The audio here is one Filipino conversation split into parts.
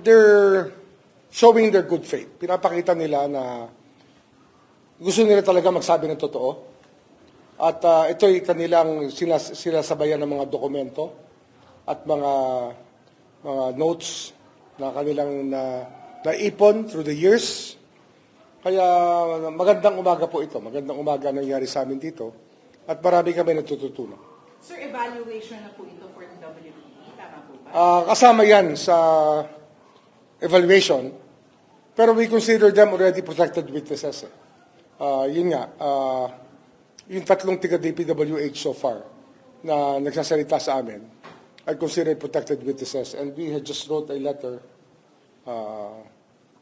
They're showing their good faith. Pinapakita nila na gusto nila talaga magsabi ng totoo. At ito'y kanilang sinasabayan ng mga dokumento at mga notes na kanilang naipon through the years. Kaya magandang umaga po ito. Magandang umaga nangyari sa amin dito. At marami kami natututunan. Sir, evaluation na po ito for the WPE. Tama po ba? Kasama yan sa evaluation. Pero we consider them already protected witnesses. Yun nga, yung tatlong tiga-DPWH so far na nagsasalita sa amin are considered protected witnesses. And we had just wrote a letter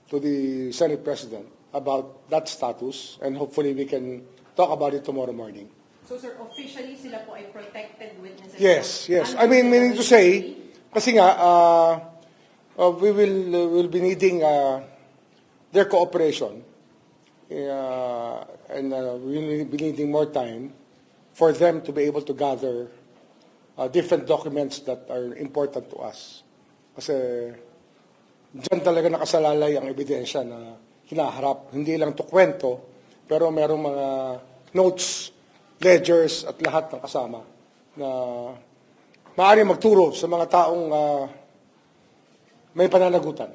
to the Senate President about that status. And hopefully we can talk about it tomorrow morning. So, sir, officially sila po ay protected witnesses? Yes. I mean, meaning to say, kasi nga, we will be needing their cooperation. And we will be needing more time for them to be able to gather different documents that are important to us. Kasi dyan talaga nakasalalay ang ebidensya na hinaharap. Hindi lang to kwento, pero merong mga notes, ledgers at lahat ng kasama na maaari magturo sa mga taong may pananagutan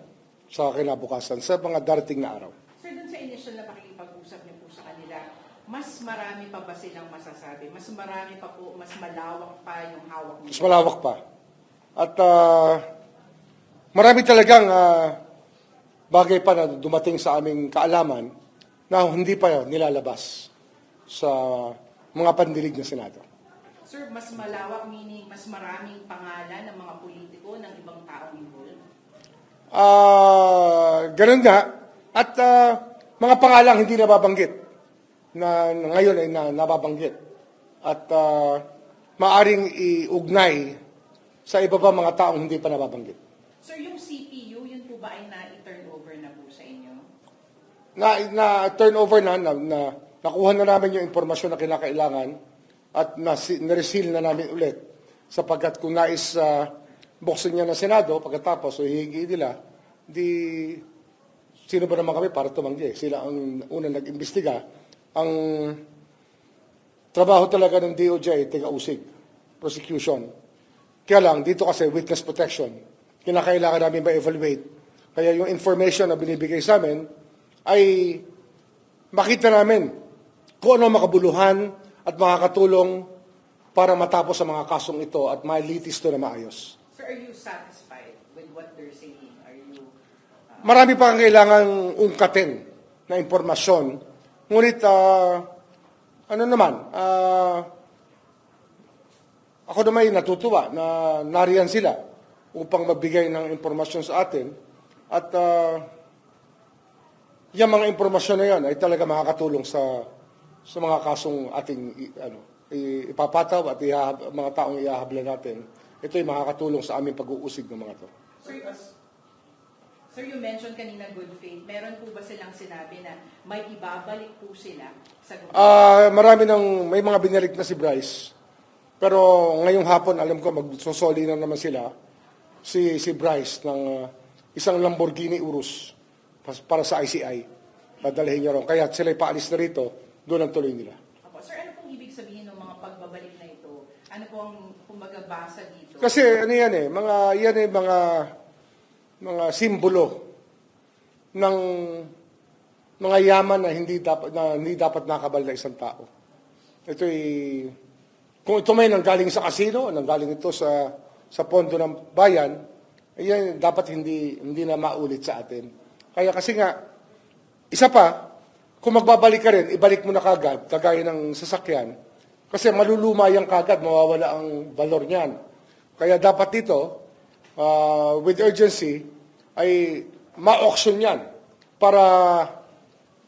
sa kinabukasan sa mga darating na araw. Sir, dun sa initial na pakikipag-usap niyo po sa kanila, mas marami pa ba silang masasabi? Mas marami pa po, mas malawak pa yung hawak niyo? Mas malawak pa. At marami talagang bagay pa na dumating sa aming kaalaman na hindi pa nilalabas sa mga pandinig ng Senado. Sir, mas malawak meaning mas maraming pangalan ng mga politiko ng ibang taong involved? Ganun nga. At mga pangalang hindi nababanggit na ngayon ay nababanggit. At maaring iugnay sa iba pa mga taong hindi pa nababanggit. Sir, yung CPU, yun po ba ay na-turn over na po sa inyo? Na-turn over na nakuha na namin yung impormasyon na kinakailangan at na-reseal na namin ulit sapagkat kung nais buksan niya ng Senado pagkatapos o hihingi nila, sino ba naman kami para tumanggi? Sila ang unang nag-imbestiga. Ang trabaho talaga ng DOJ, tiga-usig, prosecution. Kaya lang, dito kasi witness protection. Kinakailangan namin ma-evaluate. Kaya yung information na binibigay sa amin ay makita namin kung ano makabuluhan at makakatulong para matapos ang mga kasong ito at malitis ito na maayos. Sir, are you satisfied with what they're saying? Are you... Marami pa ang kailangang ungkatin na impormasyon. Ngunit, ako naman natutuwa na nariyan sila upang magbigay ng impormasyon sa atin. At yung mga impormasyon na yan ay talaga makakatulong sa mga kasong ating ipapataw at mga taong ihahabla natin. Ito ay makakatulong sa aming pag-uusig ng mga to. Sir, you mentioned kanina good faith. Meron po ba silang sinabi na may ibabalik po sila sa gobyerno? May mga binalik na si Bryce. Pero ngayong hapon, alam ko, magsosoli na naman sila si Bryce ng isang Lamborghini Urus para sa ICI. Padalhin niya ron. Kaya sila paalis na rito, doon ang tuloy nila. Opo. Sir, ano pong ibig sabihin ng mga pagbabalik na ito? Ano pong kumagabasa dito? Kasi mga simbolo ng mga yaman na hindi dapat nakabal na isang tao. Kung ito may nanggaling sa kasino, nanggaling ito sa pondo ng bayan, yan dapat hindi na maulit sa atin. Kaya kasi nga, isa pa, kung magbabalik ka rin, ibalik mo na kagad, kagaya ng sasakyan, kasi maluluma yan kagad, mawawala ang valor niyan. Kaya dapat dito, with urgency, ay ma-auction yan para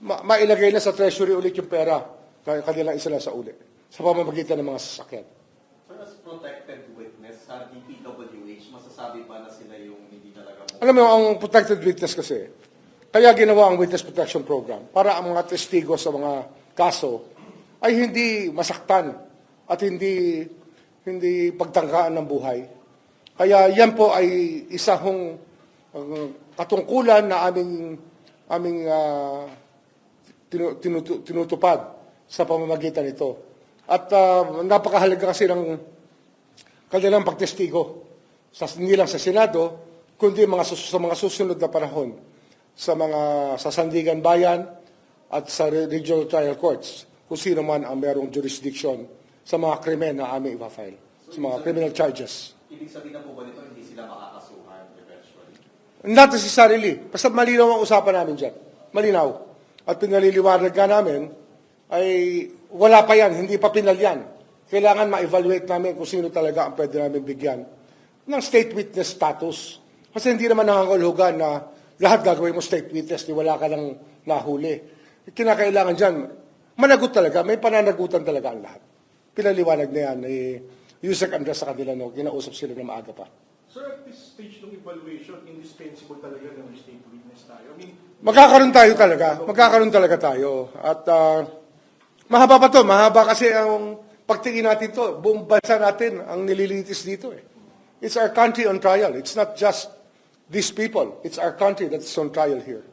mailagay na sa treasury ulit yung pera na kanilang isala sa uli sa pamamagitan ng mga sasakyan. Sir, as protected witness sa DPWH, masasabi ba na sila yung hindi talaga mo? Alam mo, ang protected witness kasi, kaya ginawa ang Witness Protection Program para ang mga testigo sa mga kaso ay hindi masaktan at hindi pagtangkaan ng buhay. Kaya yan po ay isa hong katungkulan na aming tinutupad sa pamamagitan nito. At napakahalaga kasi ng kanilang pagtestigo, hindi lang sa Senado, kundi sa mga susunod na panahon sa Sandigan Bayan at sa regional trial courts, kung sino man ang merong jurisdiction sa mga krimen na aming ipa-file, sa mga criminal charges. Ibig sabihin na po ba nito, hindi sila makakasuhan eventually? Not necessarily. Basta malinaw ang usapan namin dyan. Malinaw. At pinaliliwanag ka namin ay wala pa yan, hindi pa pinal yan. Kailangan ma-evaluate namin kung sino talaga ang pwede namin bigyan ng state witness status. Kasi hindi naman nangangahulugan na lahat gagawin mo state witness, di wala ka nang nahuli. Kinakailangan dyan, managot talaga, may pananagutan talaga ang lahat. Pinaliwanag na yan, Yusek Andres sa kanila, no, kinausap sila na maaga pa. Sir, at this stage ng evaluation, indispensable talaga ng state witness tayo. I mean, Magkakaroon talaga tayo. At mahaba pa to, mahaba kasi ang pagtingin natin to, buong bansa natin ang nililitis dito. It's our country on trial. It's not just these people. It's our country that's on trial here.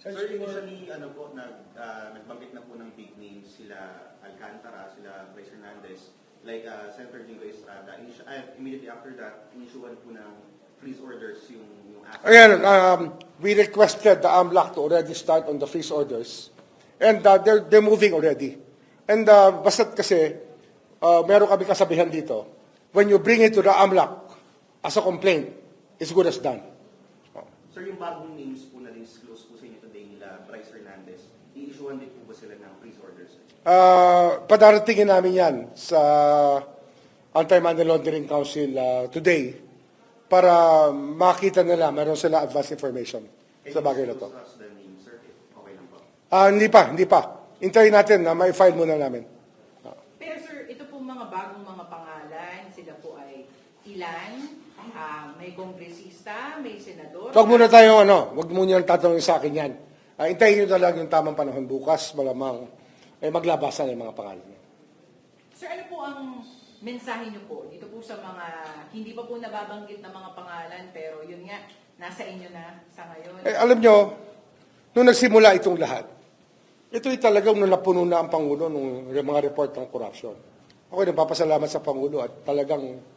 Sir, initially, nagbanggit na po ng big names sila Alcantara, sila Bryce Hernandez, like Senator Jingo Estrada. Immediately after that, inissuean po ng freeze orders yung asset. Ayan, we requested the AMLAC to already start on the freeze orders. And they're moving already. And basta't kasi, meron kami kasabihan dito, when you bring it to the AMLAC as a complaint, it's good as done. Sir, yung bagong names po na disclose po sa inyo today nila Bryce Hernandez, i-issuean din po ba sila ng freeze orders? Padaratingin namin yan sa Anti-Money Laundering Council today para makita nila, meron sila advance information sa bagay na to. The name, sir, okay lang po. Hindi pa. Hintayin natin na ma-file muna namin. Pero sir, ito po mga bagong mga pangalan, sila po ay ilan? May kongresista, may senador? Huwag muna yung tatanungin sa akin yan. Hintayin nyo na lang yung tamang panahon bukas, malamang maglabasan yung mga pangalan. Sir, ano po ang mensahe niyo po dito po sa mga hindi pa po nababanggit na mga pangalan pero yun nga, nasa inyo na sa ngayon? Alam nyo, nung nagsimula itong lahat, ito'y talagang nung napuno na ang Pangulo ng mga report ng corruption. Ako nagpapasalamat sa Pangulo at talagang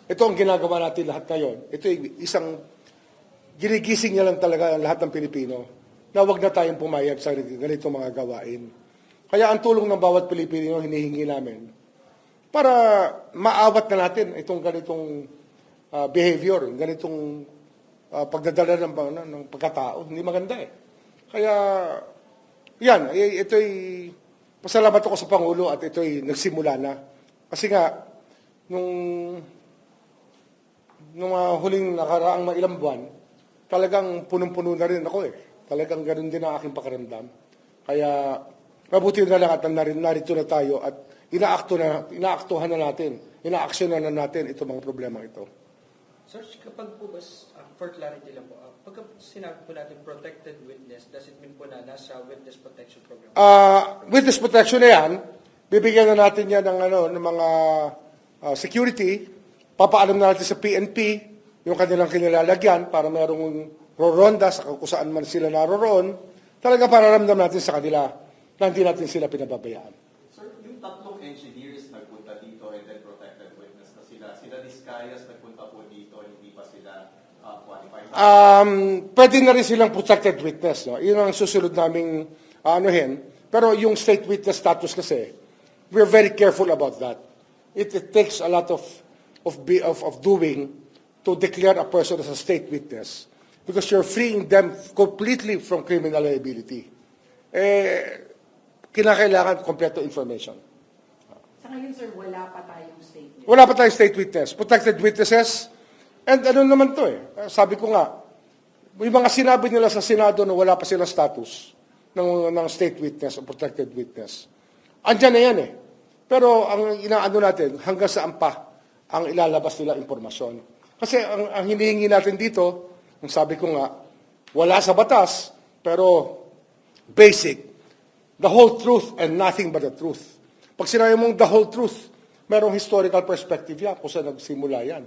ito ang ginagawa natin lahat ngayon. Ito'y isang ginigising niya lang talaga ang lahat ng Pilipino na huwag na tayong pumayag sa ganitong mga gawain. Kaya ang tulong ng bawat Pilipino hinihingi namin para maawat na natin itong ganitong behavior, ganitong pagdadala ng pagkatao. Hindi maganda eh. Kaya, yan, ito'y, pasalamat ako sa Pangulo at ito'y nagsimula na. Kasi nga, nung huling nakaraang mga ilang buwan, talagang punong-puno na rin ako eh. Talagang ganun din ang aking pakiramdam. Kaya, mabuti na lang at narito na tayo at inaaktuhan na natin, inaaksyonan na natin itong mga problema ito. Sir, kapag po ba, for clarity lang po, pagka sinabi po natin protected witness, does it mean po na nasa witness protection program? Witness protection na yan, bibigyan na natin yan ng mga security, papaalam na natin sa PNP, yung kanilang kinilalagyan para mayroong roronda sa kung saan man sila naroroon, talaga para ramdam natin sa kanila na hindi natin sila pinababayaan. Sir, yung tatlong engineers nagpunta dito and then protected witness na sila. Sila Discayas nagpunta po dito, hindi pa sila qualified. Pwede na rin silang protected witness. No? Yun ang susunod naming anuhin. Pero yung state witness status kasi, we're very careful about that. It takes a lot of doing to declare a person as a state witness because you're freeing them completely from criminal liability. Kinakailangan kompleto information. Sa ngayon sir, wala pa tayong statement. Wala pa tayong state witness. Protected witnesses. And ano naman to sabi ko nga, yung mga sinabi nila sa Senado na wala pa silang status ng state witness o protected witness. Andyan na yan Pero ang inaano natin, hanggang saan pa ang ilalabas nila impormasyon. Kasi ang hinihingi natin dito, ang sabi ko nga, wala sa batas, pero basic, the whole truth and nothing but the truth. Pag sinabi mong the whole truth, merong historical perspective yan kung saan nagsimula yan.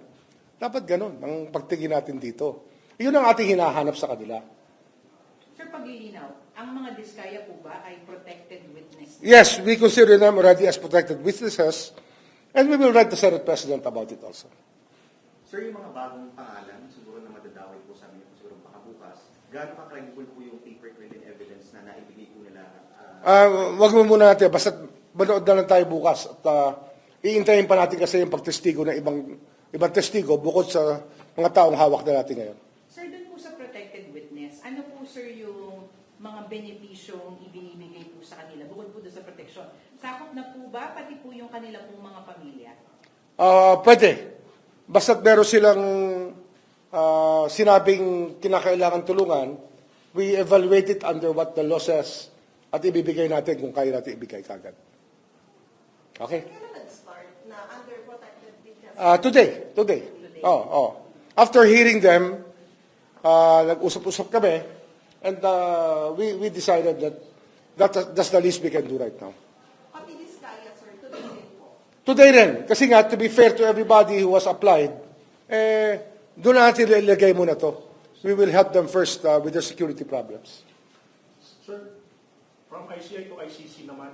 Dapat ganun ang pagtingin natin dito. Yun ang ating hinahanap sa kanila. Sir, paglilinaw, ang mga diskaya po ba ay protected witness? Yes, we consider them already as protected witnesses, and we will write the Senate President about it also. Sir, yung mga bagong pangalan, siguro na madadawit po sa amin, siguro baka bukas, gaano ka-credible po yung paper trail and evidence na naibigay po nila? Wag mo muna natin, basta manood na lang tayo bukas at iintayin pa natin kasi yung pagtestigo ng ibang testigo bukod sa mga taong hawak na natin ngayon. Sir, dun po sa protected witness, ano po sir yung mga benepisyong ibinibigay po sa kanila bukod po doon sa protection? Sakop na po ba pati po yung kanila pong mga pamilya? Pwede. Basta't meron silang sinabing kinakailangan tulungan, we evaluate it under what the law says at ibibigay natin kung kaya natin ibigay kagad. Okay? Kailan nag-start na under protected witness? Today. Oh. After hearing them, nag-usap-usap kami, and we decided that that's the least we can do right now. Pati diskaya, sir, today din po. Today rin, kasi nga, to be fair to everybody who was applied, doon natin ilagay muna to. We will help them first with their security problems. Sir, from ICI to ICC naman,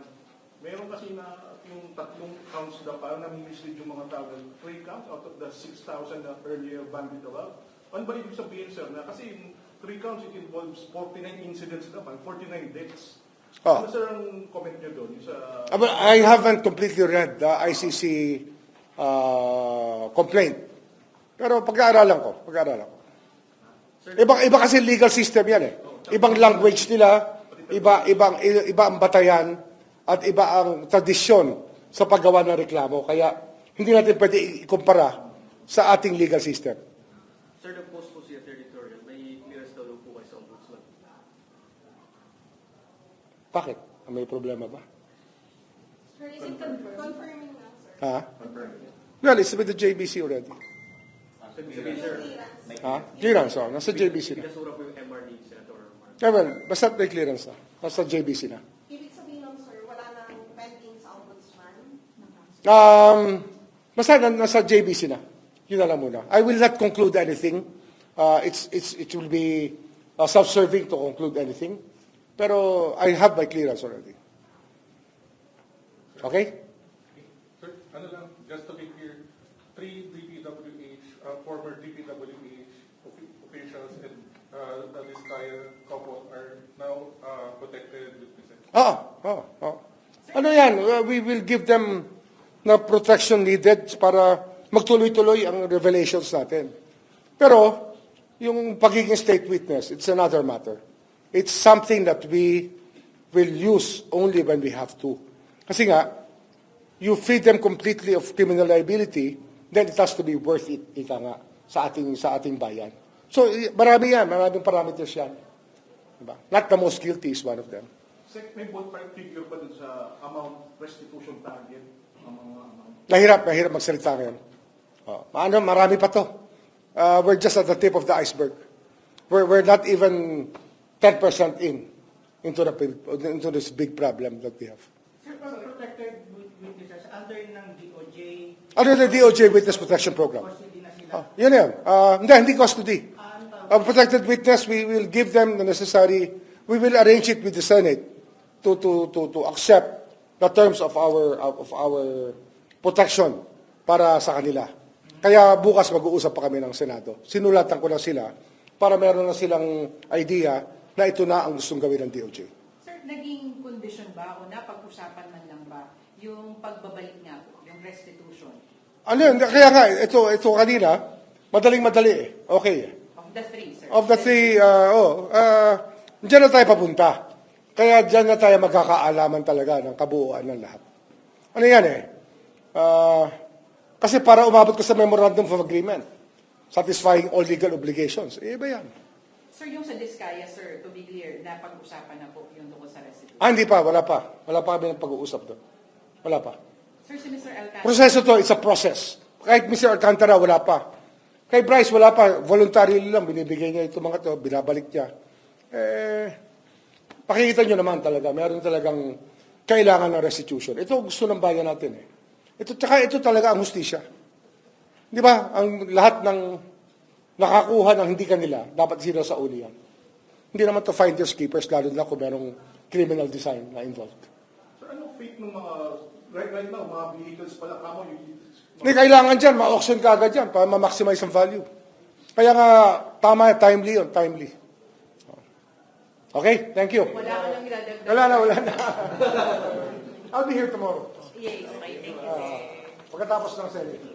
meron kasi na yung tatlong counts na parang nami-mislead yung mga tao. 3 counts out of the 6,000 na earlier banded about. Ano ba ibig sabihin, sir? Na kasi yung 3 counts, it involves 49 incidents naman, 49 deaths. Oh. Ano, sir, ang comment niyo doon? Sa I haven't completely read the ICC complaint. Pero pag-aaralan ko. Iba kasi legal system yan eh. Ibang language nila, iba ang batayan, at iba ang tradisyon sa paggawa ng reklamo. Kaya hindi natin pwede ikumpara sa ating legal system. Sir, nag-post po siya territorial. May clearance daw po kayo sa ombudsman. Bakit? May problema ba? Sir, is it confirming na, sir? Ha? Well, it's with the JBC already. Sir, sir, Ha? Clearance, nasa JBC na. pinasura po yung MR ni Senator Mark. Well, basta may clearance na. Nasa JBC na. Ibig sabihin nun, sir, wala nang pending sa ombudsman? Basta nasa JBC na. Yun na lang muna. I will not conclude anything. It will be self-serving to conclude anything. Pero I have my clearance already. Okay? Sir, ano lang, just to be clear, 3 DPWH, former DPWH officials and the Vizcaya couple are now protected witnesses. Ano yan? We will give them na protection needed para magtuloy-tuloy ang revelations natin. Pero, yung pagiging state witness, it's another matter. It's something that we will use only when we have to. Kasi nga, you free them completely of criminal liability, then it has to be worth it, ika nga, sa ating bayan. So, maraming parameters yan. Diba? Not the most guilty is one of them. Sec, may ballpark figure ba dun sa amount restitution target? Ang mga amount? Mahirap magsalita ngayon. Marami pa to. We're just at the tip of the iceberg. We're not even 10% into this big problem that we have. Sir, protected witnesses under ng DOJ. Under the DOJ Witness Protection Program. Custody na sila. Yun yan. Hindi custody. Protected witness, we will give them the necessary, we will arrange it with the Senate to accept the terms of our protection para sa kanila. Kaya bukas mag-uusap pa kami ng Senado. Sinulatan ko lang sila para meron na silang idea na ito na ang gustong gawin ng DOJ. Sir, naging condition ba o napag-usapan man lang ba yung pagbabalik nga po, yung restitution? Ano yun? Kaya nga, ito kanina, madaling-madali eh. Okay eh. Of the 3, sir. Of the 3, dyan na tayo papunta. Kaya dyan na tayo magkakaalaman talaga ng kabuuan ng lahat. Ano yan eh? Kasi para umabot ka sa Memorandum of Agreement, satisfying all legal obligations, iba yan. Sir, yung sa Diskaya, sir, to be clear, napag-usapan na po yung tungkol sa restitution. Hindi pa, wala pa. Wala pa kami ng pag-uusap doon. Wala pa. Sir, si Mr. Alcantara. Proseso to, it's a process. Kahit Mr. Alcantara, wala pa. Kay Bryce, wala pa. Voluntary lang, binibigay niya ito mga to, binabalik niya. Pakikita nyo naman talaga, meron talagang kailangan ng restitution. Ito gusto ng bayan natin eh. Ito talaga ang hustisya. Di ba? Ang lahat ng nakakuha ng hindi kanila, dapat sila sa uli yan. Hindi naman to finders keepers, lalo na kung merong criminal design na involved. Sir, ano fate ng mga, right now, mga vehicles pala kamo, Hindi, kailangan dyan, ma-auction ka agad yan para ma-maximize ang value. Kaya nga, tama, timely yun, timely. Okay, thank you. Wala ka nang iladagdag. Wala na. I'll be here tomorrow. Yay, okay, thank you, sir. Pagkatapos ng Senate.